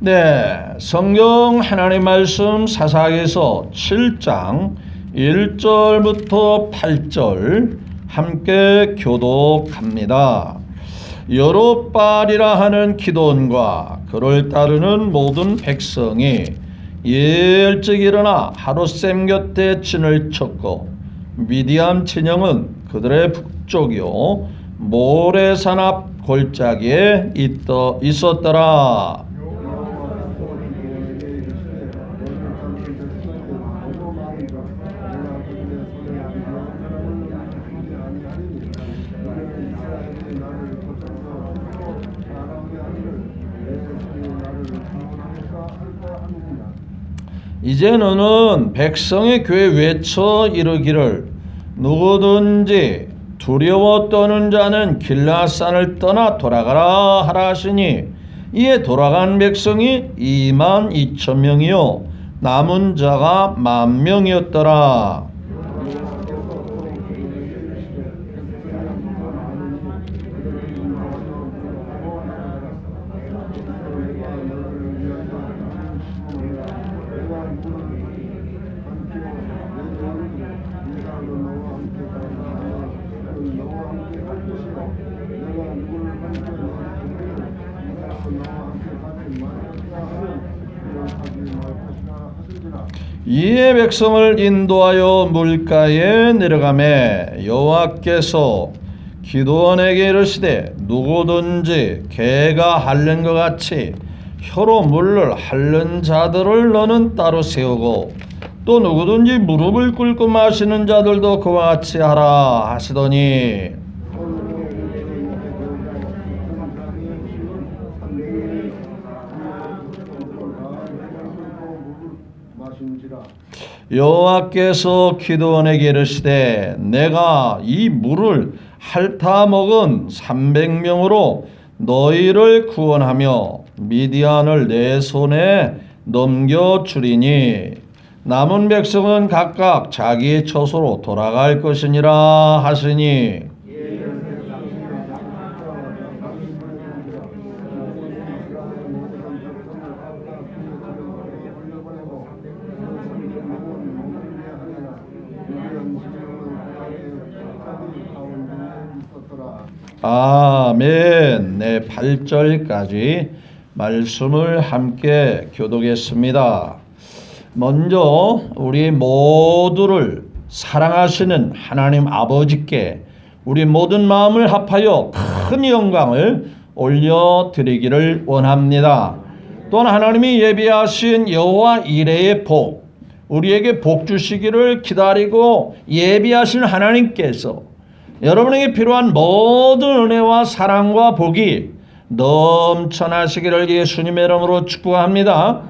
네, 성경 하나님 말씀 사사기서 7장 1절부터 8절 함께 교독합니다. 여롯바알이라 하는 기드온과 그를 따르는 모든 백성이 일찍 일어나 하룻샘 곁에 진을 쳤고 미디안 진영은 그들의 북쪽이요 모레산 앞 골짜기에 있었더라. 이제 너는 백성의 귀에 외쳐 이르기를 누구든지 두려워 떠는 자는 길라앗산을 떠나 돌아가라 하라 하시니 이에 돌아간 백성이 22,000명이요 남은 자가 10,000명이었더라. 이에 백성을 인도하여 물가에 내려가매 여호와께서 기드온에게 이르시되 누구든지 개가 핥는 것 같이 혀로 물을 핥는 자들을 너는 따로 세우고 또 누구든지 무릎을 꿇고 마시는 자들도 그와 같이 하라 하시더니 여호와께서 기드온에게 이르시되 내가 이 물을 핥아 먹은 300명으로 너희를 구원하며 미디안을 내 손에 넘겨주리니 남은 백성은 각각 자기의 처소로 돌아갈 것이니라 하시니 아멘. 네, 8절까지 말씀을 함께 교독했습니다. 먼저 우리 모두를 사랑하시는 하나님 아버지께 우리 모든 마음을 합하여 큰 영광을 올려드리기를 원합니다. 또한 하나님이 예비하신 여호와 이레의 복, 우리에게 복 주시기를 기다리고 예비하신 하나님께서 여러분에게 필요한 모든 은혜와 사랑과 복이 넘쳐나시기를 예수님의 이름으로 축복합니다.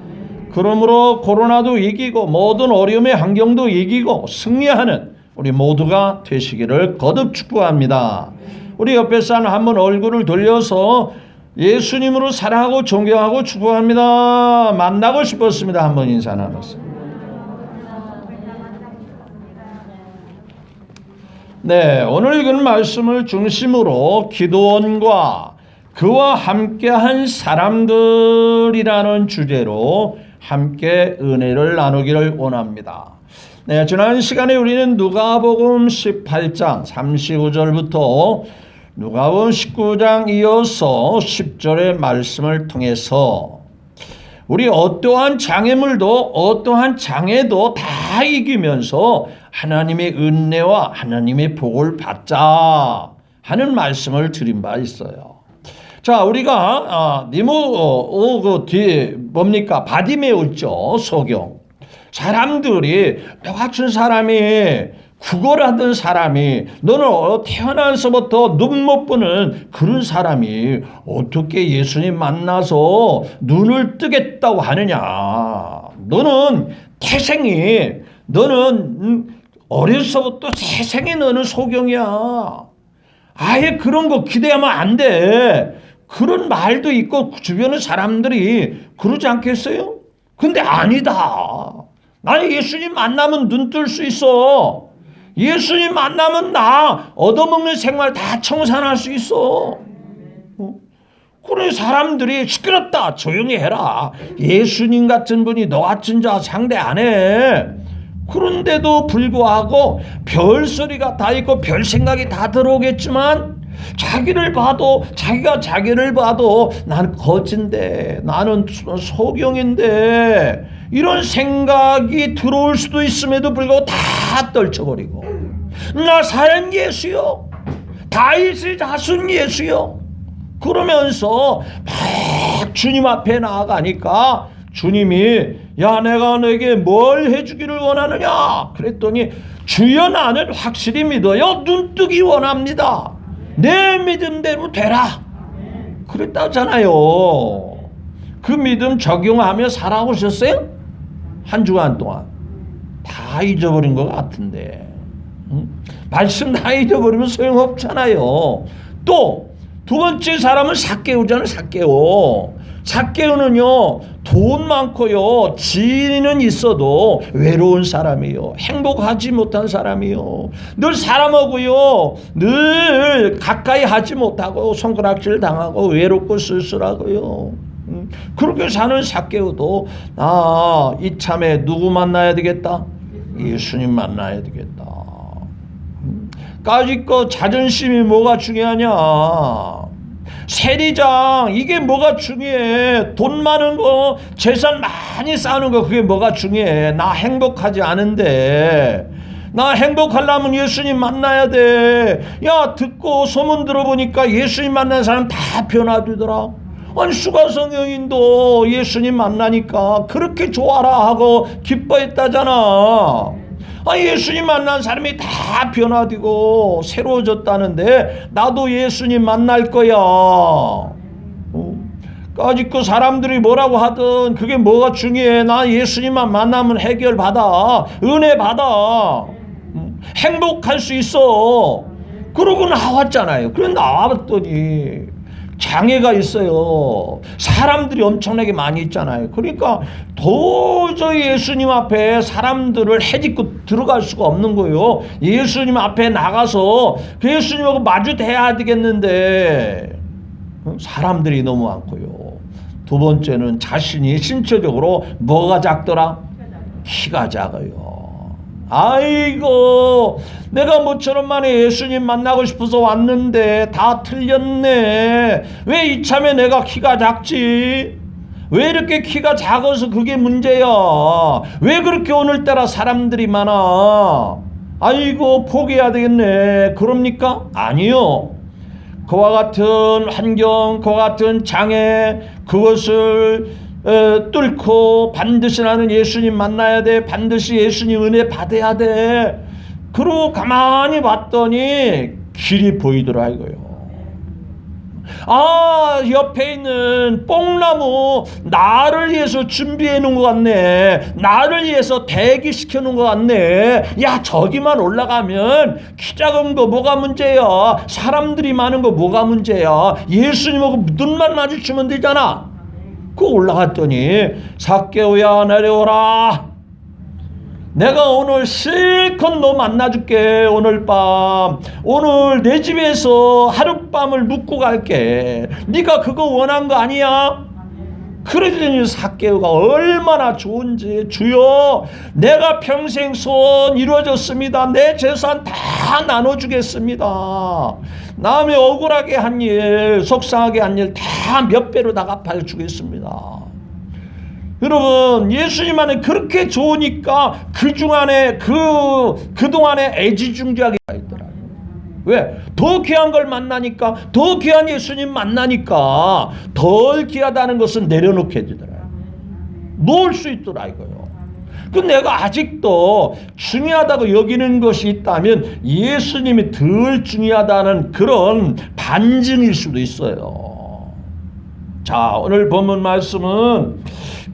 그러므로 코로나도 이기고 모든 어려움의 환경도 이기고 승리하는 우리 모두가 되시기를 거듭 축복합니다. 우리 옆에 사람 한번 얼굴을 돌려서 예수님으로 사랑하고 존경하고 축복합니다. 만나고 싶었습니다. 한번 인사 나눴습니다. 네, 오늘 읽은 말씀을 중심으로 기드온과 그와 함께한 사람들이라는 주제로 함께 은혜를 나누기를 원합니다. 네, 지난 시간에 우리는 누가복음 18장 35절부터 누가복음 19장 이어서 10절의 말씀을 통해서 우리 어떠한 장애물도 어떠한 장애도 다 이기면서 하나님의 은혜와 하나님의 복을 받자 하는 말씀을 드린 바 있어요. 자, 우리가 그 뒤에 뭡니까? 바디메오 있죠, 소경. 사람들이 너 같은 사람이 구걸하던 사람이 너는 태어나서부터 눈 못 보는 그런 사람이 어떻게 예수님 만나서 눈을 뜨겠다고 하느냐. 너는 태생이 너는 어려서부터 태생이 너는 소경이야. 아예 그런 거 기대하면 안 돼. 그런 말도 있고 주변의 사람들이 그러지 않겠어요? 근데 아니다. 나는 예수님 만나면 눈 뜰 수 있어. 예수님 만나면 나 얻어먹는 생활 다 청산할 수 있어. 그래 사람들이 시끄럽다 조용히 해라. 예수님 같은 분이 너 같은 자 상대 안 해. 그런데도 불구하고 별소리가 다 있고 별 생각이 다 들어오겠지만 자기가 자기를 봐도 나는 거진데 나는 소경인데 이런 생각이 들어올 수도 있음에도 불구하고 다 떨쳐버리고 나사렛 예수요 다윗의 자손 예수요 그러면서 막 주님 앞에 나아가니까 주님이 야 내가 너에게 뭘 해주기를 원하느냐 그랬더니 주여 나는 확실히 믿어요. 눈뜨기 원합니다. 내 믿음대로 되라 그랬다잖아요. 그 믿음 적용하며 살아오셨어요? 한 주간 동안 다 잊어버린 것 같은데 말씀 다 잊어버리면 소용없잖아요. 또 두 번째 사람은 삭개오잖아요. 삭개오는요 돈 많고요 지인은 있어도 외로운 사람이요 행복하지 못한 사람이요 늘 사람하고요 늘 가까이 하지 못하고 손가락질 당하고 외롭고 쓸쓸하고요 그렇게 사는 삭개오도 이참에 누구 만나야 되겠다? 예수님 만나야 되겠다. 까짓거 자존심이 뭐가 중요하냐? 세리장 이게 뭐가 중요해? 돈 많은 거 재산 많이 쌓는 거 그게 뭐가 중요해? 나 행복하지 않은데 나 행복하려면 예수님 만나야 돼. 야 듣고 소문 들어보니까 예수님 만난 사람 다 변화되더라. 아니 수가성여인도 예수님 만나니까 그렇게 좋아라 하고 기뻐했다잖아. 예수님 만난 사람이 다 변화되고 새로워졌다는데 나도 예수님 만날 거야. 까짓거 사람들이 뭐라고 하든 그게 뭐가 중요해. 나 예수님만 만나면 해결받아. 은혜 받아. 행복할 수 있어. 그러고 나왔잖아요. 그래 나왔더니 장애가 있어요. 사람들이 엄청나게 많이 있잖아요. 그러니까 도저히 예수님 앞에 사람들을 헤집고 들어갈 수가 없는 거예요. 예수님 앞에 나가서 그 예수님하고 마주대야 되겠는데 사람들이 너무 많고요. 두 번째는 자신이 신체적으로 뭐가 작더라? 키가 작아요. 아이고 내가 모처럼 만에 예수님 만나고 싶어서 왔는데 다 틀렸네. 왜 이참에 내가 키가 작지? 왜 이렇게 키가 작아서 그게 문제야? 왜 그렇게 오늘따라 사람들이 많아? 아이고 포기해야 되겠네. 그럽니까? 아니요. 그와 같은 환경, 그와 같은 장애 그것을 뚫고 반드시 나는 예수님 만나야 돼. 반드시 예수님 은혜 받아야 돼. 그러고 가만히 봤더니 길이 보이더라 이거요. 옆에 있는 뽕나무 나를 위해서 준비해 놓은 것 같네. 나를 위해서 대기시켜 놓은 것 같네. 야 저기만 올라가면 키 작은 거 뭐가 문제야? 사람들이 많은 거 뭐가 문제야? 예수님하고 눈만 마주치면 되잖아. 그 올라갔더니 삭개오야 내려오라. 내가 오늘 실컷 너 만나줄게. 오늘 밤 오늘 내 집에서 하룻밤을 묵고 갈게. 네가 그거 원한 거 아니야? 그러더니 삭개오가 얼마나 좋은지 주여 내가 평생 소원 이루어졌습니다. 내 재산 다 나눠주겠습니다. 남의 억울하게 한 일 속상하게 한 일 다 몇 배로 다 갚아주겠습니다. 여러분 예수님 안에 그렇게 좋으니까 그중안에 그동안에 애지중지하게 있더라고요. 왜? 더 귀한 걸 만나니까 더 귀한 예수님 만나니까 덜 귀하다는 것은 내려놓게 되더라고요. 놓을 수 있더라 이거요. 그 내가 아직도 중요하다고 여기는 것이 있다면 예수님이 덜 중요하다는 그런 반증일 수도 있어요. 자 오늘 본문 말씀은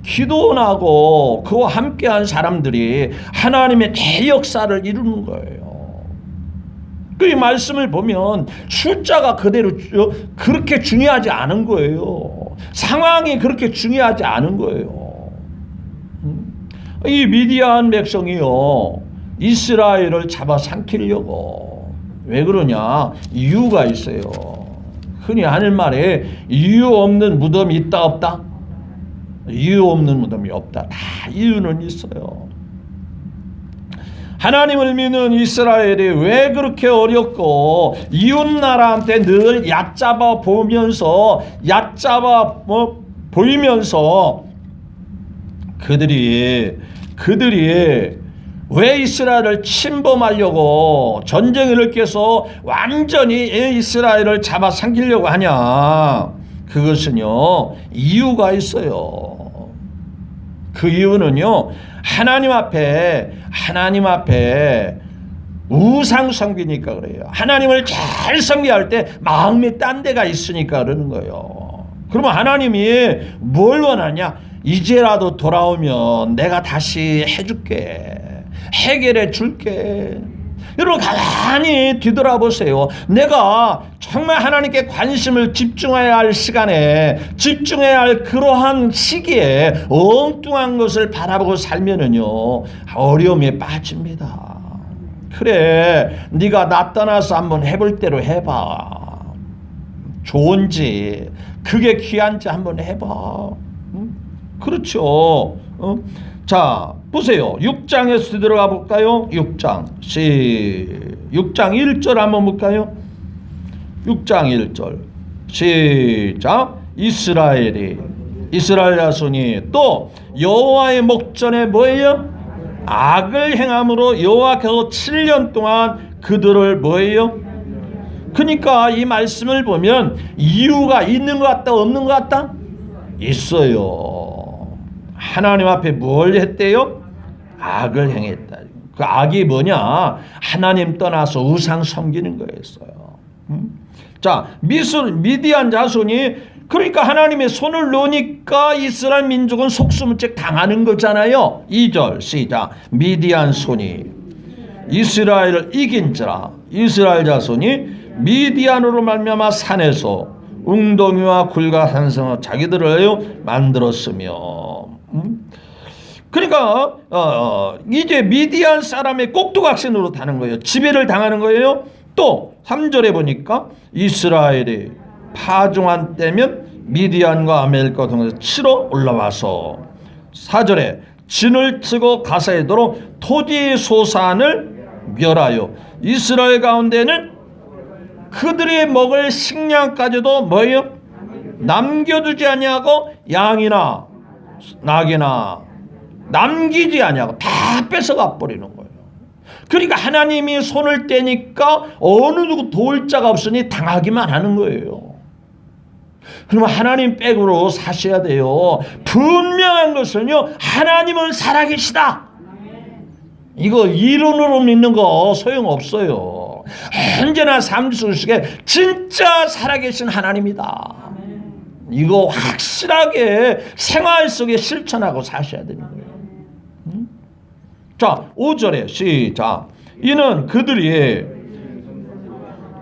기도원하고 그와 함께한 사람들이 하나님의 대역사를 이루는 거예요. 그 말씀을 보면 숫자가 그대로 그렇게 중요하지 않은 거예요. 상황이 그렇게 중요하지 않은 거예요. 이 미디안 백성이요 이스라엘을 잡아삼키려고 왜 그러냐 이유가 있어요. 흔히 하는 말에 이유 없는 무덤이 있다 없다? 이유 없는 무덤이 없다. 다 이유는 있어요. 하나님을 믿는 이스라엘이 왜 그렇게 어렵고 이웃나라한테 늘 얕잡아 보이면서 그들이 왜 이스라엘을 침범하려고 전쟁을 일으켜서 완전히 이스라엘을 잡아삼키려고 하냐? 그것은요, 이유가 있어요. 그 이유는요, 하나님 앞에 우상 섬기니까 그래요. 하나님을 잘 섬겨야 때 마음이 딴 데가 있으니까 그러는 거예요. 그러면 하나님이 뭘 원하냐? 이제라도 돌아오면 내가 다시 해줄게. 해결해 줄게. 여러분 가만히 뒤돌아보세요. 내가 정말 하나님께 관심을 집중해야 할 시간에, 집중해야 할 그러한 시기에 엉뚱한 것을 바라보고 살면은요, 어려움에 빠집니다. 그래, 네가 나 떠나서 한번 해볼 대로 해봐. 좋은지 그게 귀한지 한번 해봐. 그렇죠. 자, 보세요. 6장에서 들어가 볼까요? 6장 1절 한번 볼까요? 6장 1절 시작. 이스라엘 자손이 또 여호와의 목전에 뭐예요? 악을 행함으로 여호와께서 7년 동안 그들을 뭐예요? 그러니까 이 말씀을 보면 이유가 있는 것 같다 없는 것 같다? 있어요. 하나님 앞에 뭘 했대요? 악을 행했다. 그 악이 뭐냐? 하나님 떠나서 우상 섬기는 거였어요. 자, 미디안 자손이 그러니까 하나님의 손을 놓으니까 이스라엘 민족은 속수무책 당하는 거잖아요. 2절 시작. 미디안 손이 이스라엘을 이긴지라. 이스라엘 자손이 미디안으로 말미암아 산에서 웅덩이와 굴과 산성을 자기들을 만들었으며. 그러니까 이제 미디안 사람의 꼭두각신으로 타는 거예요. 지배를 당하는 거예요. 또 3절에 보니까 이스라엘이 파종한 때면 미디안과 아멜과 동에서 치러 올라와서 4절에 진을 치고 가사에 도로 토지 소산을 멸하여 이스라엘 가운데는 그들이 먹을 식량까지도 뭐예요? 남겨두지 아니하고 양이나 낙이나 남기지 아니하고 다 뺏어가 버리는 거예요. 그러니까 하나님이 손을 떼니까 어느 누구 도울 자가 없으니 당하기만 하는 거예요. 그러면 하나님 백으로 사셔야 돼요. 분명한 것은요, 하나님은 살아계시다. 이거 이론으로 믿는 거 소용없어요. 언제나 삶 속에 진짜 살아계신 하나님이다. 이거 확실하게 생활 속에 실천하고 사셔야 되는 거예요. 자, 5절에 시작. 이는 그들이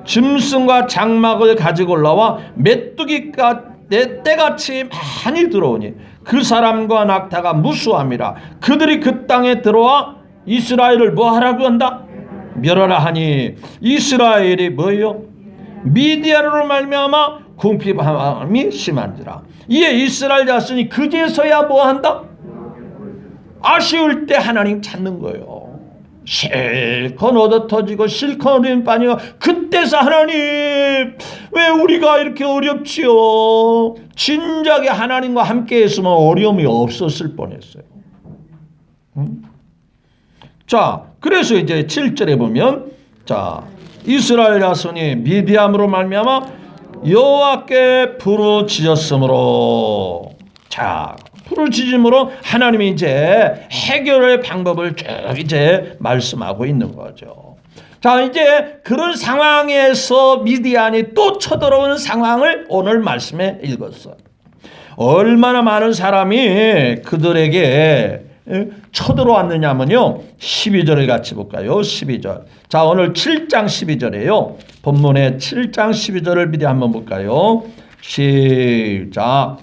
짐승과 장막을 가지고 올라와 메뚜기가 때같이 많이 들어오니 그 사람과 낙타가 무수함이라. 그들이 그 땅에 들어와 이스라엘을 뭐 하라고 한다? 멸하라 하니 이스라엘이 뭐예요? 미디안으로 말미암아 궁핍함이 심한지라. 이에 이스라엘 자손이 그제서야 뭐 한다? 아쉬울 때 하나님 찾는 거예요. 실컷 얻어 터지고 실컷 어린 빠니가 그때서 하나님 왜 우리가 이렇게 어렵지요? 진작에 하나님과 함께 했으면 어려움이 없었을 뻔했어요. 자, 그래서 이제 7절에 보면 자, 이스라엘 자손이 미디안으로 말미암아 여호와께 부르짖었으므로, 자, 부르짖음으로 하나님이 이제 해결의 방법을 쭉 이제 말씀하고 있는 거죠. 자, 이제 그런 상황에서 미디안이 또 쳐들어오는 상황을 오늘 말씀에 읽었어요. 얼마나 많은 사람이 그들에게 쳐들어왔느냐면요, 12절을 같이 볼까요? 12절. 자, 오늘 7장 12절이에요. 본문의 7장 12절을 미리 한번 볼까요? 시작.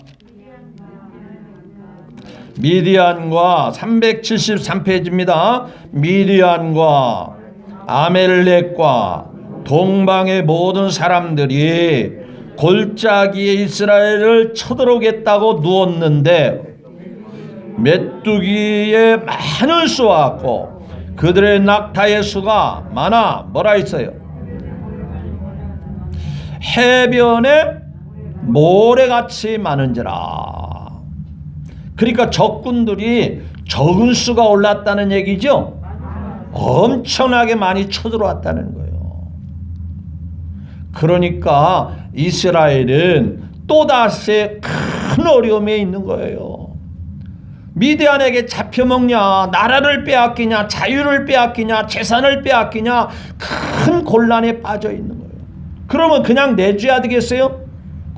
미디안과 373페이지입니다. 미디안과 아멜렉과 동방의 모든 사람들이 골짜기에 이스라엘을 쳐들어오겠다고 누웠는데 메뚜기의 많은 수와 같고 그들의 낙타의 수가 많아 뭐라 했어요? 해변에 모래같이 많은지라. 그러니까 적군들이 적은 수가 올랐다는 얘기죠. 엄청나게 많이 쳐들어왔다는 거예요. 그러니까 이스라엘은 또다시 큰 어려움에 있는 거예요. 미디안에게 잡혀먹냐, 나라를 빼앗기냐, 자유를 빼앗기냐, 재산을 빼앗기냐, 큰 곤란에 빠져 있는 거예요. 그러면 그냥 내줘야 되겠어요?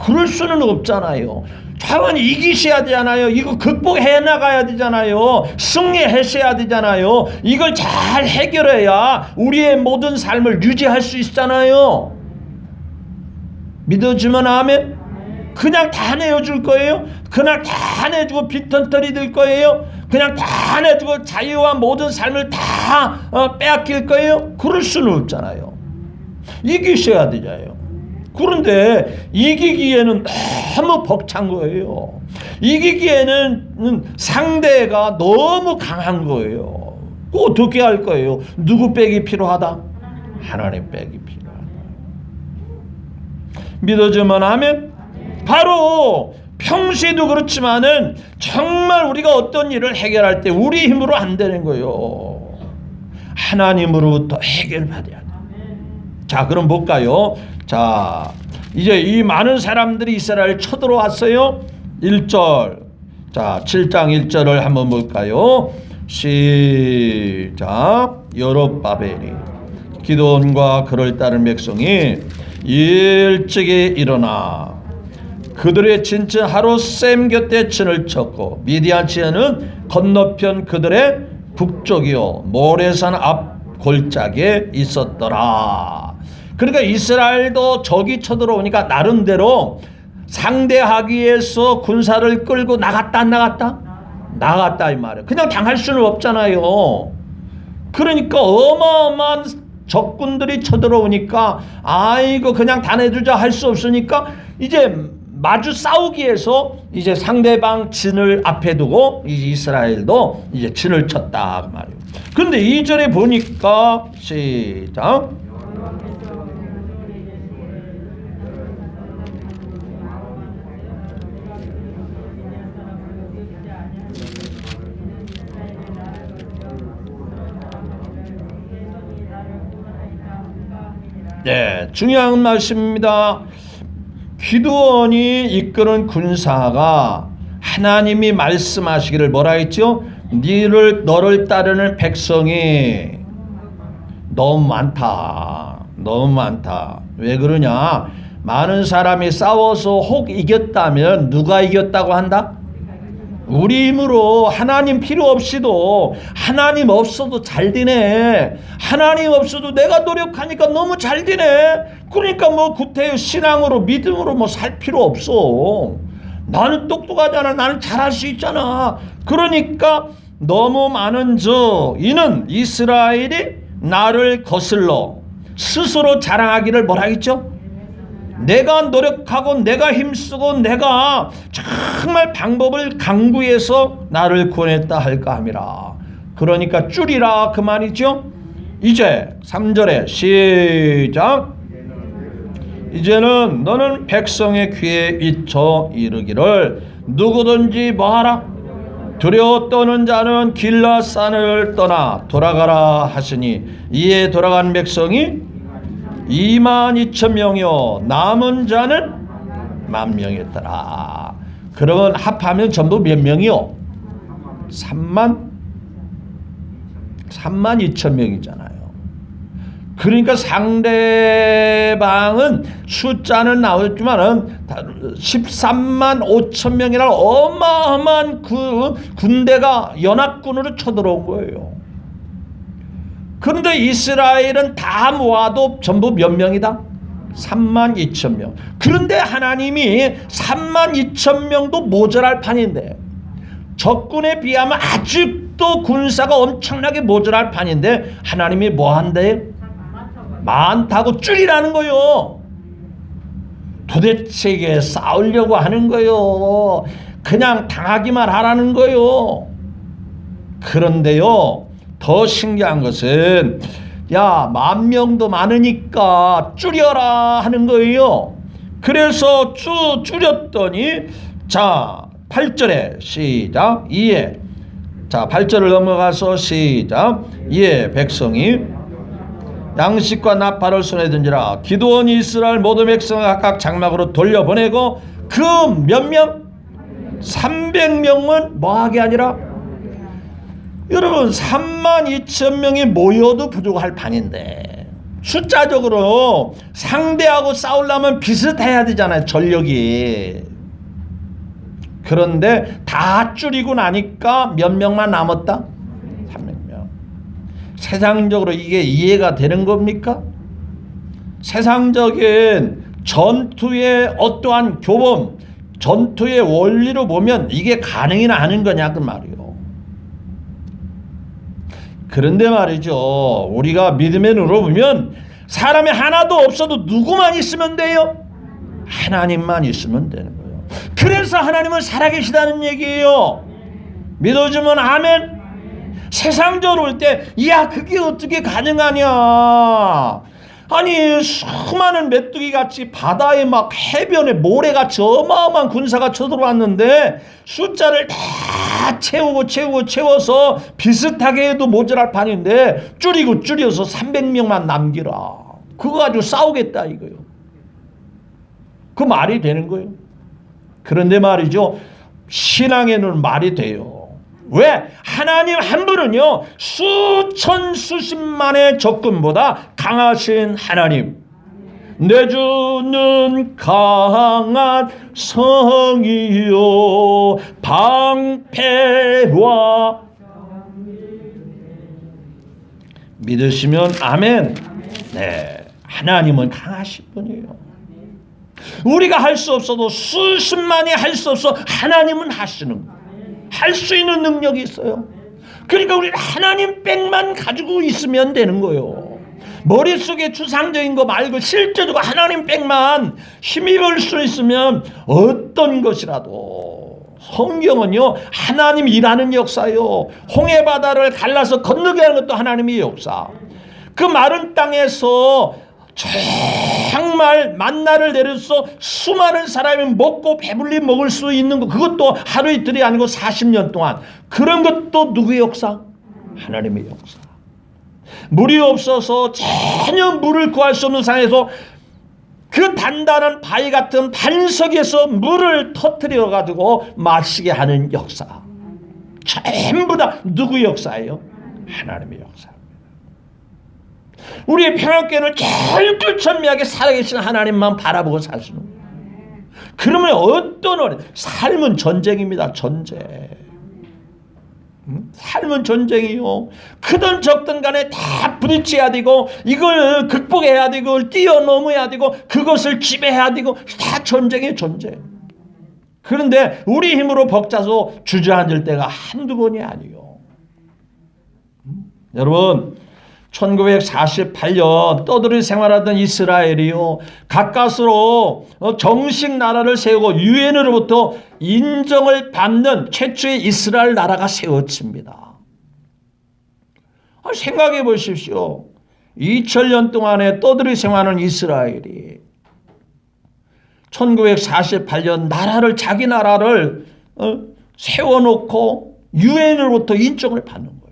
그럴 수는 없잖아요. 차원이 이기셔야 되잖아요. 이거 극복해 나가야 되잖아요. 승리하셔야 되잖아요. 이걸 잘 해결해야 우리의 모든 삶을 유지할 수 있잖아요. 믿어주면 아멘? 그냥 다 내어줄 거예요? 그냥 다 내주고 빈털터리 될 거예요? 그냥 다 내주고 자유와 모든 삶을 다 빼앗길 거예요? 그럴 수는 없잖아요. 이기셔야 되잖아요. 그런데 이기기에는 너무 벅찬 거예요. 이기기에는 상대가 너무 강한 거예요. 어떻게 할 거예요? 누구 백이 필요하다? 하나님 백이 필요하다. 믿어주면 하면 바로 평소에도 그렇지만은 정말 우리가 어떤 일을 해결할 때 우리 힘으로 안 되는 거예요. 하나님으로부터 해결받아야 돼. 자, 그럼 볼까요? 자, 이제 이 많은 사람들이 이스라엘 쳐들어왔어요. 1절. 자, 7장 1절을 한번 볼까요? 시작. 여룹바벨이 기드온과 그를 따른 백성이 일찍이 일어나 그들의 친척 하루 셈 곁에 진을 쳤고 미디안 치는 건너편 그들의 북쪽이요 모래산 앞 골짜기에 있었더라. 그러니까 이스라엘도 적이 쳐들어오니까 나름대로 상대하기 위해서 군사를 끌고 나갔다 안 나갔다? 나갔다 이 말이에요. 그냥 당할 수는 없잖아요. 그러니까 어마어마한 적군들이 쳐들어오니까 아이고 그냥 다 내주자 할 수 없으니까 이제 마주 싸우기 위해서 이제 상대방 진을 앞에 두고 이스라엘도 이제 진을 쳤다 그 말이에요. 그런데 2절에 보니까 시작. 네, 중요한 말씀입니다. 기드온이 이끄는 군사가 하나님이 말씀하시기를 뭐라 했죠? 너를 따르는 백성이 너무 많다. 너무 많다. 왜 그러냐? 많은 사람이 싸워서 혹 이겼다면 누가 이겼다고 한다? 우리 힘으로 하나님 필요 없이도 하나님 없어도 잘 되네. 하나님 없어도 내가 노력하니까 너무 잘 되네. 그러니까 뭐 구태여 신앙으로 믿음으로 뭐 살 필요 없어. 나는 똑똑하잖아. 나는 잘할 수 있잖아. 그러니까 너무 많은 이는 이스라엘이 나를 거슬러 스스로 자랑하기를 뭐라 했죠? 내가 노력하고 내가 힘쓰고 내가 정말 방법을 강구해서 나를 구원했다 할까 함이라. 그러니까 줄이라 그 말이죠. 이제 3절에 시작. 이제는 너는 백성의 귀에 비쳐 이르기를 누구든지 뭐하라? 두려워 떠는 자는 길라산을 떠나 돌아가라 하시니 이에 돌아간 백성이 22,000명이요 남은 자는 10,000명이었더라. 그러면 합하면 전부 몇 명이요? 32,000명이잖아요. 그러니까 상대방은 숫자는 나왔지만은 135,000명이라는 어마어마한 그 군대가 연합군으로 쳐들어온 거예요. 그런데 이스라엘은 다 모아도 전부 몇 명이다? 32,000명. 그런데 하나님이 32,000명도 모자랄 판인데 적군에 비하면 아직도 군사가 엄청나게 모자랄 판인데 하나님이 뭐 한대요? 많다고 줄이라는 거요. 도대체 이게 싸우려고 하는 거요? 그냥 당하기만 하라는 거요? 그런데요, 더 신기한 것은 야, 10,000명도 많으니까 줄여라 하는 거예요. 그래서 줄였더니 자 8절에 시작. 이에 자 8절을 넘어가서 시작. 이에 백성이 양식과 나팔을 손에 든지라 기드온이 이스라엘 모든 백성을 각각 장막으로 돌려보내고 그 몇 명? 300명은 뭐하게 아니라 여러분 32,000명이 모여도 부족할 판인데 숫자적으로 상대하고 싸우려면 비슷해야 되잖아요, 전력이. 그런데 다 줄이고 나니까 몇 명만 남았다? 300명. 세상적으로 이게 이해가 되는 겁니까? 세상적인 전투의 어떠한 교범, 전투의 원리로 보면 이게 가능이나 하는 거냐 그 말이요. 그런데 말이죠, 우리가 믿음의 눈으로 보면 사람이 하나도 없어도 누구만 있으면 돼요? 하나님만 있으면 되는 거예요. 그래서 하나님은 살아계시다는 얘기예요. 믿어주면 아멘. 세상적으로 볼 때 야, 그게 어떻게 가능하냐, 아니 수많은 메뚜기같이 바다에 막 해변에 모래같이 어마어마한 군사가 쳐들어왔는데 숫자를 다 채워서 비슷하게 해도 모자랄 판인데 줄여서 300명만 남기라, 그거 가지고 싸우겠다 이거요. 그 말이 되는 거예요. 그런데 말이죠, 신앙에는 말이 돼요. 왜? 하나님 한 분은요 수천 수십만의 적군보다 강하신 하나님, 내 주는 강한 성이요 방패와 믿으시면 아멘. 네, 하나님은 강하신 분이에요. 우리가 할 수 없어도 수십만이 할 수 없어 하나님은 하시는 거예요. 할 수 있는 능력이 있어요. 그러니까 우리는 하나님 빽만 가지고 있으면 되는 거예요. 머릿속에 추상적인 거 말고 실제적으로 하나님 빽만 힘입을 수 있으면 어떤 것이라도, 성경은요 하나님 일하는 역사요. 홍해바다를 갈라서 건너게 하는 것도 하나님의 역사. 그 마른 땅에서 정말 만나를 내려서 수많은 사람이 먹고 배불리 먹을 수 있는 것, 그것도 하루 이틀이 아니고 40년 동안. 그런 것도 누구의 역사? 하나님의 역사. 물이 없어서 전혀 물을 구할 수 없는 상황에서 그 단단한 바위 같은 반석에서 물을 터뜨려 가지고 마시게 하는 역사. 전부 다 누구의 역사예요? 하나님의 역사. 우리의 평안교회는 철두철미하게 살아계신 하나님만 바라보고 사시는 거예요. 그러면 어떤 삶은 전쟁입니다. 전쟁. 삶은 전쟁이요. 크든 적든 간에 다 부딪혀야 되고 이걸 극복해야 되고 이걸 뛰어넘어야 되고 그것을 지배해야 되고 다 전쟁이에요. 전쟁. 그런데 우리 힘으로 벅차서 주저앉을 때가 한두 번이 아니에요. 여러분, 1948년 떠들이 생활하던 이스라엘이요 가까스로 정식 나라를 세우고 유엔으로부터 인정을 받는 최초의 이스라엘 나라가 세워집니다. 생각해 보십시오. 2000년 동안에 떠들이 생활하는 이스라엘이 1948년 나라를, 자기 나라를 세워놓고 유엔으로부터 인정을 받는 거예요.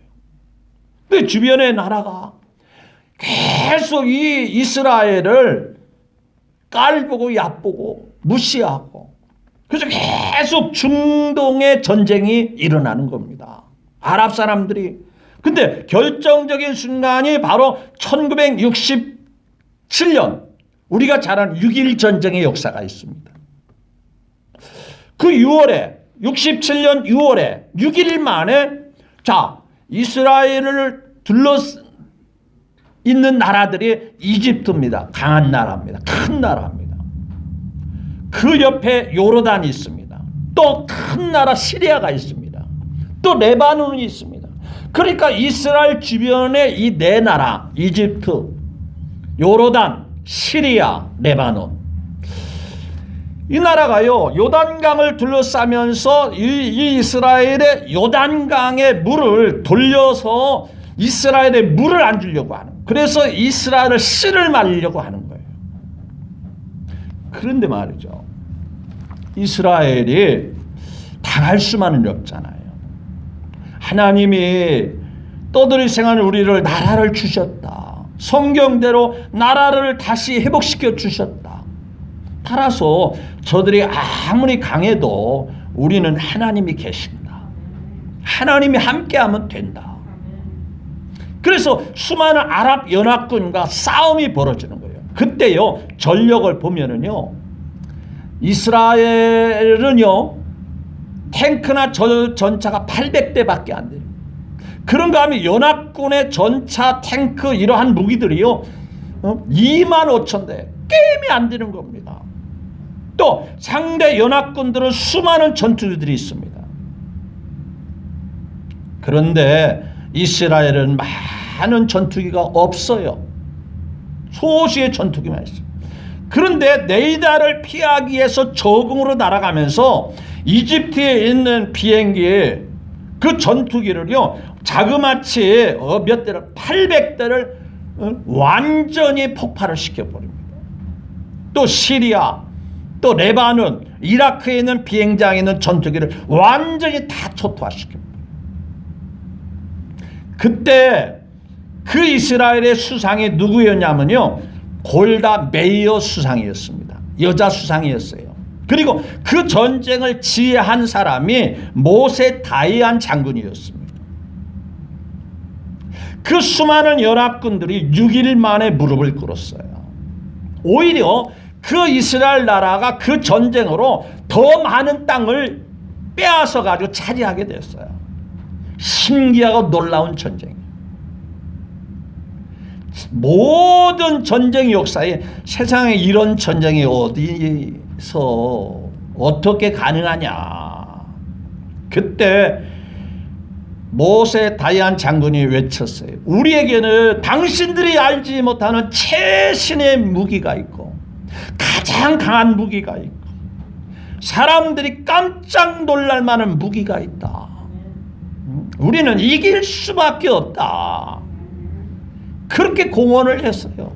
근데 주변의 나라가 계속 이 이스라엘을 깔보고 얕보고 무시하고, 그래서 계속 중동의 전쟁이 일어나는 겁니다. 아랍 사람들이. 근데 결정적인 순간이 바로 1967년 우리가 잘 아는 6.1 전쟁의 역사가 있습니다. 그 6월에 67년 6월에 6일 만에 이스라엘을 둘러있는 나라들이 이집트입니다. 강한 나라입니다. 큰 나라입니다. 그 옆에 요르단이 있습니다. 또 큰 나라 시리아가 있습니다. 또 레바논이 있습니다. 그러니까 이스라엘 주변에 이 네 나라, 이집트, 요르단, 시리아, 레바논, 이 나라가요 요단강을 둘러싸면서 이 이스라엘의 요단강의 물을 돌려서 이스라엘의 물을 안 주려고 하는 거예요. 그래서 이스라엘을 씨를 말리려고 하는 거예요. 그런데 말이죠, 이스라엘이 당할 수만은 없잖아요. 하나님이 떠돌이 생활 우리를 나라를 주셨다. 성경대로 나라를 다시 회복시켜 주셨다. 따라서 저들이 아무리 강해도 우리는 하나님이 계신다. 하나님이 함께하면 된다. 그래서 수많은 아랍 연합군과 싸움이 벌어지는 거예요. 그때요 전력을 보면은요 이스라엘은요 탱크나 전차가 800대밖에 안 돼요. 그런가 하면 연합군의 전차, 탱크 이러한 무기들이요 25,000대 게임이 안 되는 겁니다. 또 상대 연합군들은 수많은 전투기들이 있습니다. 그런데 이스라엘은 많은 전투기가 없어요. 소수의 전투기만 있어요. 그런데 네이다를 피하기 위해서 적응으로 날아가면서 이집트에 있는 비행기에 그 전투기를요 자그마치 몇 대를 800대를 완전히 폭발을 시켜버립니다. 또 시리아, 또 레바논, 이라크에 있는 비행장에 있는 전투기를 완전히 다 초토화시킵니다. 그때 그 이스라엘의 수상이 누구였냐면요 골다 메이어 수상이었습니다. 여자 수상이었어요. 그리고 그 전쟁을 지휘한 사람이 모세 다이안 장군이었습니다. 그 수많은 연합군들이 6일 만에 무릎을 꿇었어요. 오히려 그 이스라엘 나라가 그 전쟁으로 더 많은 땅을 빼앗아 가지고 차지하게 됐어요. 신기하고 놀라운 전쟁. 모든 전쟁 역사에 세상에 이런 전쟁이 어디서 어떻게 가능하냐. 그때 모세 다이안 장군이 외쳤어요. 우리에게는 당신들이 알지 못하는 최신의 무기가 있고 가장 강한 무기가 있고 사람들이 깜짝 놀랄 만한 무기가 있다. 우리는 이길 수밖에 없다. 그렇게 공언을 했어요.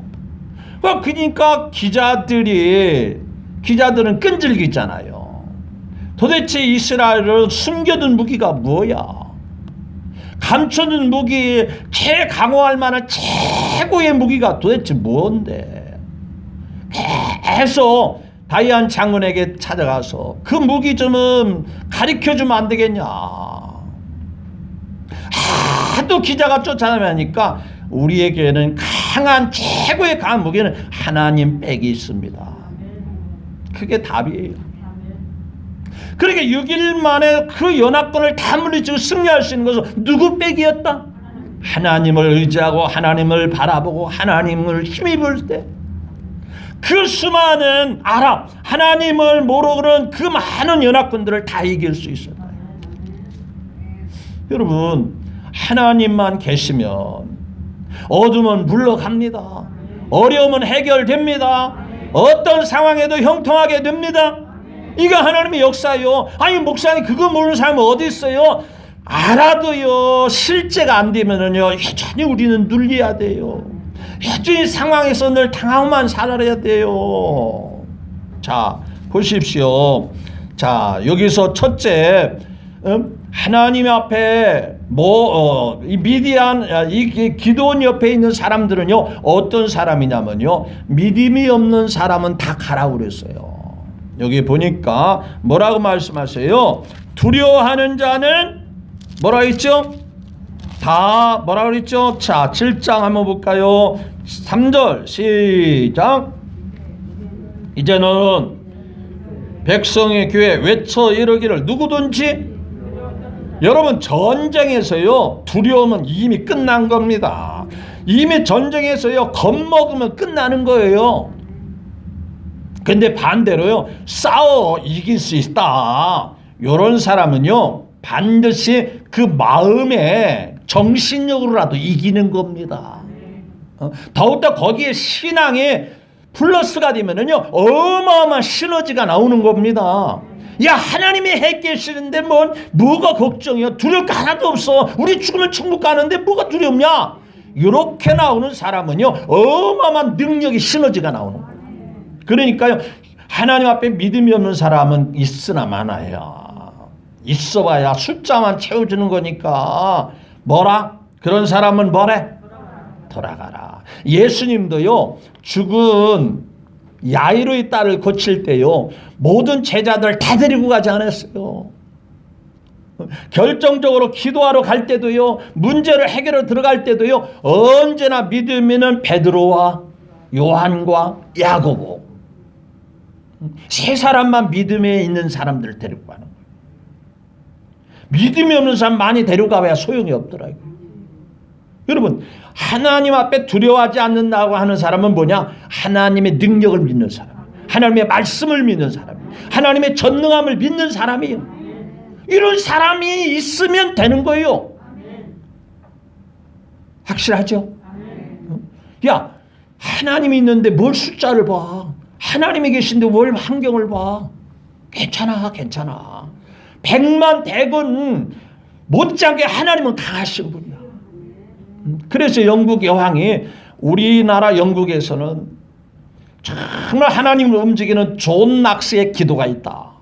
그러니까 기자들은 끈질기잖아요. 도대체 이스라엘을 숨겨둔 무기가 뭐야? 감춰둔 무기, 최강화할 만한 최고의 무기가 도대체 뭔데? 계속 다이안 장군에게 찾아가서 그 무기 좀 가르쳐주면 안 되겠냐? 하도 기자가 쫓아다니니까 우리에게는 강한 최고의 강한 무기는 하나님 빽이 있습니다. 그게 답이에요. 그러니까 6일 만에 그 연합군을 다 물리치고 승리할 수 있는 것은 누구 빽이었다? 하나님을 의지하고 하나님을 바라보고 하나님을 힘입을 때 그 수많은 아랍 하나님을 모르는 그 많은 연합군들을 다 이길 수 있었다. 여러분 하나님만 계시면 어둠은 물러갑니다. 어려움은 해결됩니다. 어떤 상황에도 형통하게 됩니다. 이게 하나님의 역사예요. 아니 목사님 그거 모르는 사람은 어디 있어요? 알아도요 실제가 안 되면은요 여전히 우리는 눌려야 돼요. 여전히 상황에서 늘 당하고만 살아야 돼요. 자 보십시오. 자 여기서 첫째 하나님 앞에 이 미디안 이 기드온 옆에 있는 사람들은요 어떤 사람이냐면요 믿음이 없는 사람은 다 가라고 그랬어요. 여기 보니까 뭐라고 말씀하세요? 두려워하는 자는 뭐라 했죠? 다 뭐라 그랬죠? 자 7장 한번 볼까요? 3절 시작. 이제는 백성의 귀에 외쳐 이르기를 누구든지 여러분 전쟁에서요 두려움은 이미 끝난 겁니다. 이미 전쟁에서요 겁먹으면 끝나는 거예요. 근데 반대로요 싸워 이길 수 있다. 이런 사람은요 반드시 그 마음에 정신력으로라도 이기는 겁니다. 더욱더 거기에 신앙의 플러스가 되면은요 어마어마한 시너지가 나오는 겁니다. 야, 하나님이 해 계시는데 뭐가 걱정이야? 두려울 거 하나도 없어. 우리 죽으면 천국 가는데 뭐가 두렵냐? 이렇게 나오는 사람은요 어마어마한 능력이 시너지가 나오는 거예요. 그러니까요 하나님 앞에 믿음이 없는 사람은 있으나 마나야. 있어봐야 숫자만 채워주는 거니까 뭐라? 그런 사람은 뭐래? 돌아가라. 예수님도요 죽은 야이로의 딸을 고칠 때요 모든 제자들 다 데리고 가지 않았어요. 결정적으로 기도하러 갈 때도요 문제를 해결하러 들어갈 때도요 언제나 믿음 있는 베드로와 요한과 야고보 세 사람만 믿음에 있는 사람들을 데리고 가는 거예요. 믿음이 없는 사람 많이 데려가봐야 소용이 없더라고요. 여러분 하나님 앞에 두려워하지 않는다고 하는 사람은 뭐냐? 하나님의 능력을 믿는 사람, 하나님의 말씀을 믿는 사람, 하나님의 전능함을 믿는 사람이에요. 이런 사람이 있으면 되는 거예요. 확실하죠? 야, 하나님이 있는데 뭘 숫자를 봐? 하나님이 계신데 뭘 환경을 봐? 괜찮아. 100만 대군 못지않게 하나님은 강하신 분이야. 그래서 영국 여왕이 우리나라 영국에서는 정말 하나님을 움직이는 존 낙스의 기도가 있다.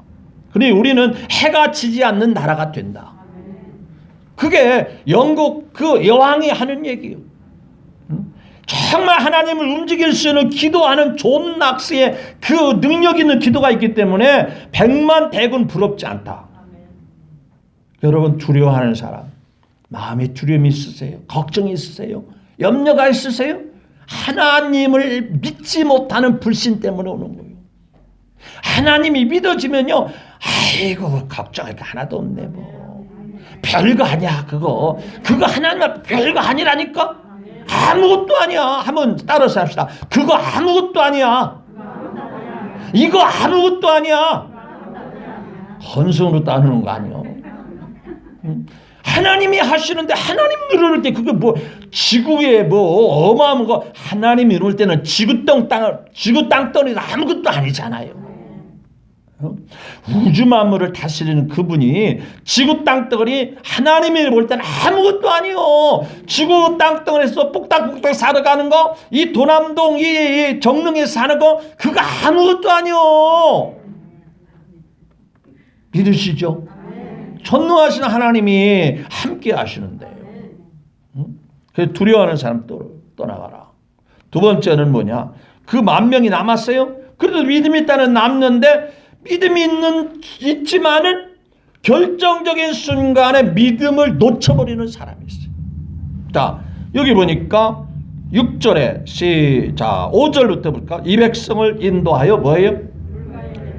그러니 우리는 해가 지지 않는 나라가 된다. 그게 영국 그 여왕이 하는 얘기예요. 정말 하나님을 움직일 수 있는 기도하는 존 낙스의 그 능력 있는 기도가 있기 때문에 100만 대군 부럽지 않다. 여러분 두려워하는 사람 마음에 두려움이 있으세요? 걱정이 있으세요? 염려가 있으세요? 하나님을 믿지 못하는 불신 때문에 오는 거예요. 하나님이 믿어지면요 아이고 걱정할 거 하나도 없네 뭐 별거 아니야 그거 하나님 앞에 별거 아니라니까 아무것도 아니야. 한번 따라서 합시다. 그거 아무것도 아니야. 이거 아무것도 아니야. 헌성으로 따르는 거 아니요. 하나님이 하시는데 하나님 이럴 때 그게 뭐 지구에 뭐 어마어마한 거 하나님이 이럴 때는 지구 땅덩이가 아무것도 아니잖아요. 우주 만물을 다스리는 그분이 지구 땅덩어리 하나님이 볼 때는 아무것도 아니요. 지구 땅덩어리에서 뽁닥뽁닥 살아가는 거 이 도남동 이 정릉에 사는 거 그거 아무것도 아니요. 믿으시죠? 전능하신 하나님이 함께 하시는데요. 그래서 두려워하는 사람 떠나가라. 두 번째는 뭐냐? 그 10,000명이 남았어요. 그래도 믿음이 있다는 남는데 믿음이 있지만은 결정적인 순간에 믿음을 놓쳐버리는 사람이 있어요. 자, 여기 보니까 6절에 시작 5절부터 볼까? 이 백성을 인도하여 뭐예요?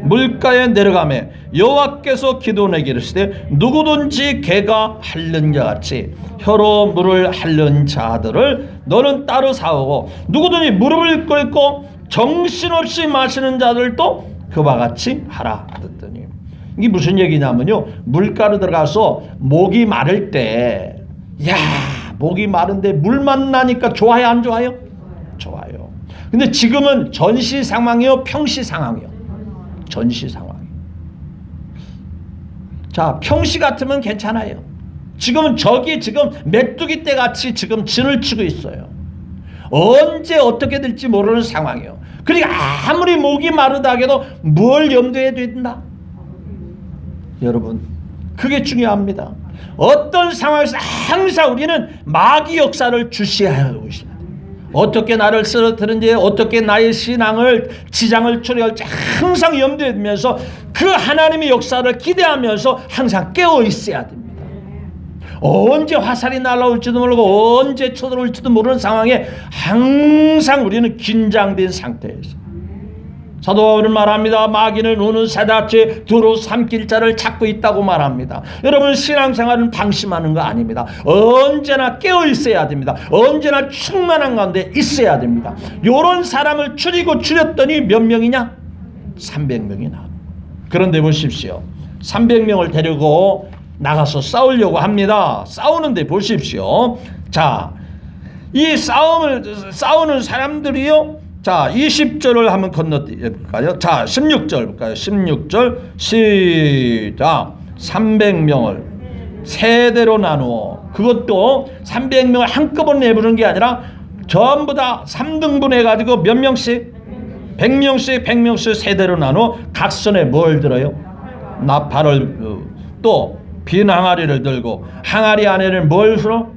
물가에 내려가매 여호와께서 기도내게 이르시되 누구든지 개가 핥는 자같이 혀로 물을 핥는 자들을 너는 따로 사오고 누구든지 무릎을 꿇고 정신없이 마시는 자들도 그와 같이 하라 하더니 이게 무슨 얘기냐면요 물가로 들어가서 목이 마를 때 야 목이 마른데 물만 나니까 좋아요 안 좋아요? 좋아요. 근데 지금은 전시 상황이요 평시 상황이요. 전시 상황. 자 평시 같으면 괜찮아요. 지금은 지금 메뚜기 떼 같이 지금 진을 치고 있어요. 언제 어떻게 될지 모르는 상황이에요. 그러니까 아무리 목이 마르다 해도 뭘 염두에 둔다? 여러분 그게 중요합니다. 어떤 상황에서 항상 우리는 마귀 역사를 주시하고 있어요. 어떻게 나를 쓰러뜨리는지 어떻게 나의 신앙을 지장을 초래할지 항상 염두에 두면서 그 하나님의 역사를 기대하면서 항상 깨어 있어야 됩니다. 언제 화살이 날아올지도 모르고 언제 쳐들어올지도 모르는 상황에 항상 우리는 긴장된 상태에서 사도 바울은 말합니다. 마귀는 우는 새같이 두루 삼킬 자를 찾고 있다고 말합니다. 여러분 신앙생활은 방심하는 거 아닙니다. 언제나 깨어 있어야 됩니다. 언제나 충만한 가운데 있어야 됩니다. 이런 사람을 추렸더니 몇 명이냐? 300명이 나옵니다. 그런데 보십시오. 300명을 데리고 나가서 싸우려고 합니다. 싸우는데 보십시오. 자, 이 싸우는 사람들이요 자, 20절을 한번 건너뛸까요? 자, 16절 볼까요? 16절 시작. 300명을 세대로 나누어, 그것도 300명을 한꺼번에 내부는 게 아니라 전부 다 3등분 해가지고 몇 명씩? 100명씩 100명씩 세대로 나누어 각 손에 뭘 들어요? 나팔을, 또 빈 항아리를 들고 항아리 안에는 뭘 들어?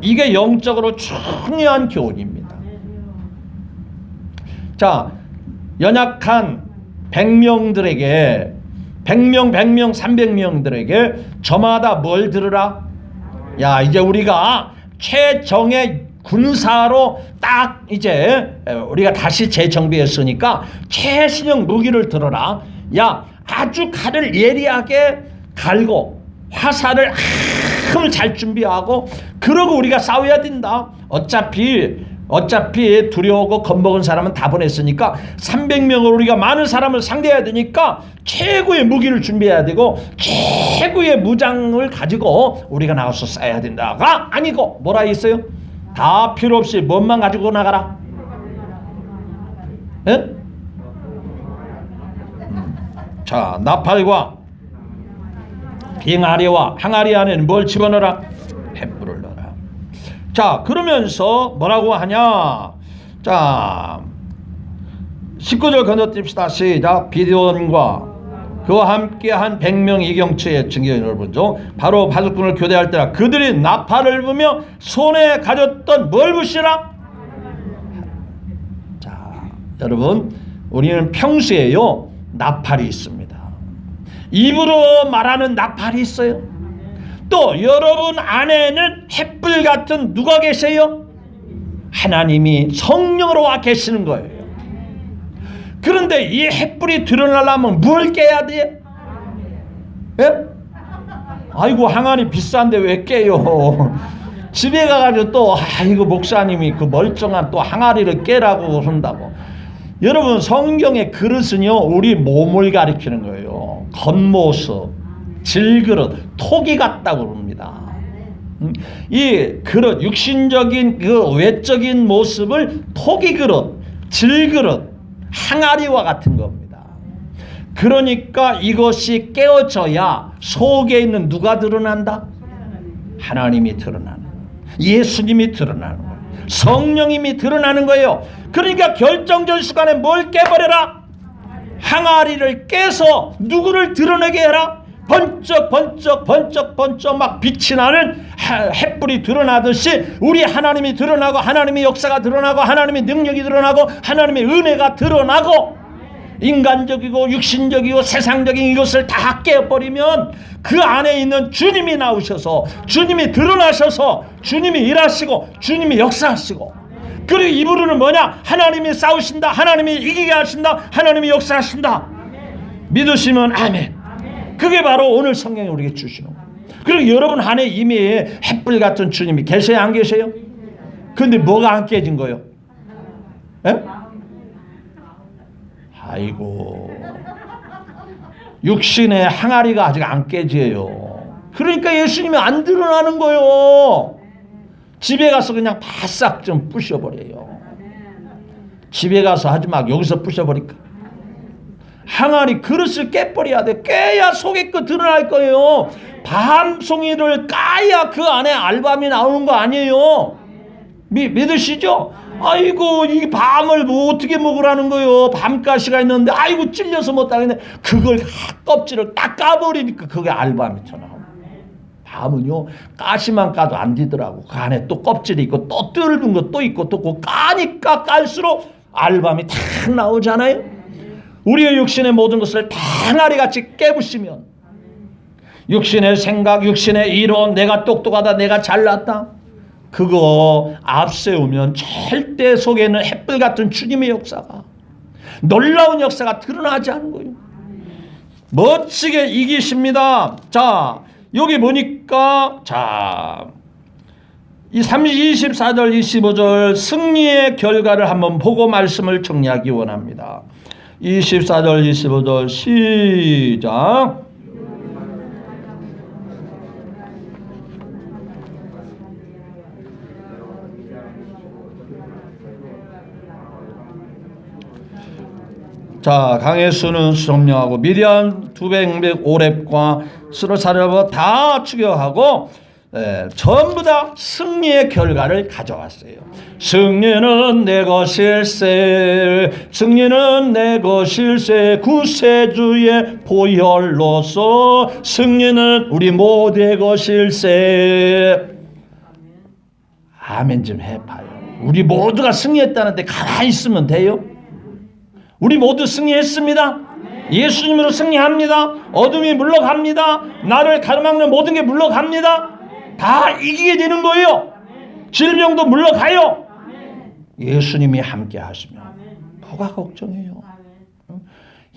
이게 영적으로 중요한 교훈입니다. 자, 연약한 100명들에게 100명 300명들에게 저마다 뭘 들으라? 야, 이제 우리가 최정예 군사로 딱 이제 우리가 다시 재정비했으니까 최신형 무기를 들어라. 야, 아주 칼을 예리하게 갈고 화살을 아주 잘 준비하고 그러고 우리가 싸워야 된다. 어차피 두려워하고 겁먹은 사람은 다 보냈으니까 300명을 우리가 많은 사람을 상대해야 되니까 최고의 무기를 준비해야 되고 최고의 무장을 가지고 우리가 나가서 싸워야 된다가 아니고 뭐라 했어요? 다 필요 없이 뭔만 가지고 나가라. 예? 자, 나팔과 빙하리와 항아리 안에는 뭘 집어넣어라? 횃불을 넣어라. 자, 그러면서 뭐라고 하냐? 자, 19절 건너뜁시다. 시작. 기드온과 그와 함께한 100명 이경추의 증인 여러분 중 바로 바둑꾼을 교대할 때라 그들이 나팔을 불며 손에 가졌던 뭘 부시라? 자, 여러분, 우리는 평소에요 나팔이 있습니다. 입으로 말하는 나팔이 있어요. 또 여러분 안에는 횃불 같은 누가 계세요? 하나님이 성령으로 와 계시는 거예요. 그런데 이 횃불이 드러나려면 뭘 깨야 돼? 예? 아이고, 항아리 비싼데 왜 깨요? 집에 가가지고 또 아이고 목사님이 그 멀쩡한 또 항아리를 깨라고 그런다고. 여러분, 성경의 그릇은요 우리 몸을 가리키는 거예요. 겉모습, 질그릇, 토기 같다고 그럽니다. 이 그릇, 육신적인 그 외적인 모습을 토기 그릇, 질그릇, 항아리와 같은 겁니다. 그러니까 이것이 깨어져야 속에 있는 누가 드러난다? 하나님이 드러나는 거예요. 예수님이 드러나는 거예요. 성령님이 드러나는 거예요. 그러니까 결정적 순간에 뭘 깨버려라? 항아리를 깨서 누구를 드러내게 해라? 번쩍 막 빛이 나는 횃불이 드러나듯이 우리 하나님이 드러나고 하나님의 역사가 드러나고 하나님의 능력이 드러나고 하나님의 은혜가 드러나고 인간적이고 육신적이고 세상적인 이것을 다 깨버리면 그 안에 있는 주님이 나오셔서 주님이 드러나셔서 주님이 일하시고 주님이 역사하시고, 그리고 이 부분은 뭐냐? 하나님이 싸우신다, 하나님이 이기게 하신다, 하나님이 역사하신다. 믿으시면 아멘. 그게 바로 오늘 성경이 우리에게 주시는 거예요. 그리고 여러분 안에 이미 횃불 같은 주님이 계세요, 안 계세요? 근데 뭐가 안 깨진 거예요? 에? 아이고, 육신의 항아리가 아직 안 깨져요. 그러니까 예수님이 안 드러나는 거예요. 집에 가서 그냥 바싹 좀 부셔버려요. 집에 가서 하지 마. 여기서 부셔버릴까? 항아리 그릇을 깨버려야 돼. 깨야 속에 거 드러날 거예요. 밤송이를 까야 그 안에 알밤이 나오는 거 아니에요. 믿으시죠? 아이고, 이 밤을 뭐 어떻게 먹으라는 거예요. 밤가시가 있는데 아이고 찔려서 못 하겠네. 그걸 껍질을 딱 까버리니까 그게 알밤이 튀어나와요. 밤은요 가시만 까도 안 되더라고. 그 안에 또 껍질이 있고 또 뚫은 거 또 있고 또 그 까니까 깔수록 알밤이 탁 나오잖아요. 우리의 육신의 모든 것을 다 항아리같이 깨부시면 육신의 생각, 육신의 이론, 내가 똑똑하다, 내가 잘났다, 그거 앞세우면 절대 속에 있는 햇불 같은 주님의 역사가, 놀라운 역사가 드러나지 않은 거예요. 멋지게 이기십니다. 자, 여기 보니까 자, 이 24절 25절 승리의 결과를 한번 보고 말씀을 정리하기 원합니다. 24절 25절 시작. 자, 강해수는 점령하고 미디안 200 오렙과 스로사르바 다 추격하고 전부 다 승리의 결과를 가져왔어요. 승리는 내 것일세, 승리는 내 것일세, 구세주의 보혈로서 승리는 우리 모두의 것일세. 아멘 좀 해봐요. 우리 모두가 승리했다는데 가만히 있으면 돼요? 우리 모두 승리했습니다. 예수님으로 승리합니다. 어둠이 물러갑니다. 나를 가로막는 모든 게 물러갑니다. 다 이기게 되는 거예요. 질병도 물러가요. 예수님이 함께 하시면 뭐가 걱정해요?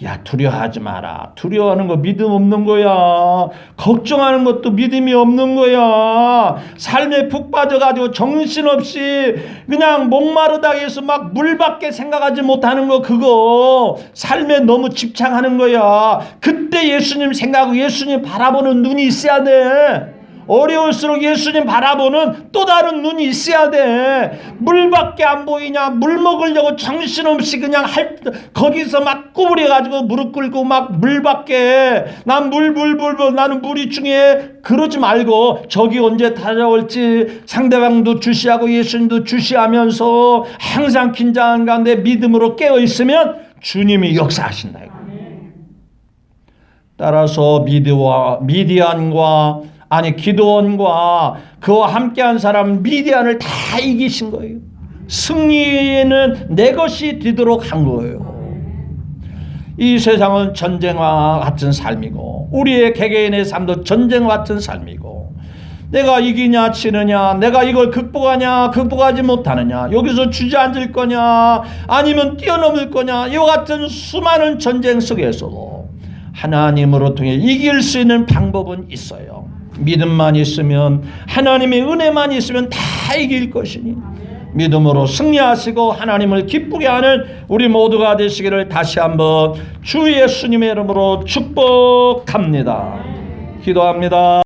야, 두려워하지 마라. 두려워하는 거 믿음 없는 거야. 걱정하는 것도 믿음이 없는 거야. 삶에 푹 빠져가지고 정신없이 그냥 목마르다 해서 막 물밖에 생각하지 못하는 거, 그거 삶에 너무 집착하는 거야. 그때 예수님 생각하고 예수님 바라보는 눈이 있어야 돼. 어려울수록 예수님 바라보는 또 다른 눈이 있어야 돼. 물밖에 안 보이냐? 물 먹으려고 정신없이 그냥 거기서 막 구부려가지고 무릎 꿇고 막 물밖에, 난 나는 물이 중요해. 그러지 말고 저기 언제 찾아올지 상대방도 주시하고 예수님도 주시하면서 항상 긴장한 가운데 믿음으로 깨어있으면 주님이 역사하신다. 따라서 기드온과 그와 함께한 사람 미디안을 다 이기신 거예요. 승리는 내 것이 되도록 한 거예요. 이 세상은 전쟁과 같은 삶이고 우리의 개개인의 삶도 전쟁과 같은 삶이고, 내가 이기냐 치느냐, 내가 이걸 극복하냐 극복하지 못하느냐, 여기서 주저앉을 거냐 아니면 뛰어넘을 거냐, 이와 같은 수많은 전쟁 속에서도 하나님으로 통해 이길 수 있는 방법은 있어요. 믿음만 있으면, 하나님의 은혜만 있으면 다 이길 것이니 믿음으로 승리하시고 하나님을 기쁘게 하는 우리 모두가 되시기를 다시 한번 주 예수님의 이름으로 축복합니다. 기도합니다.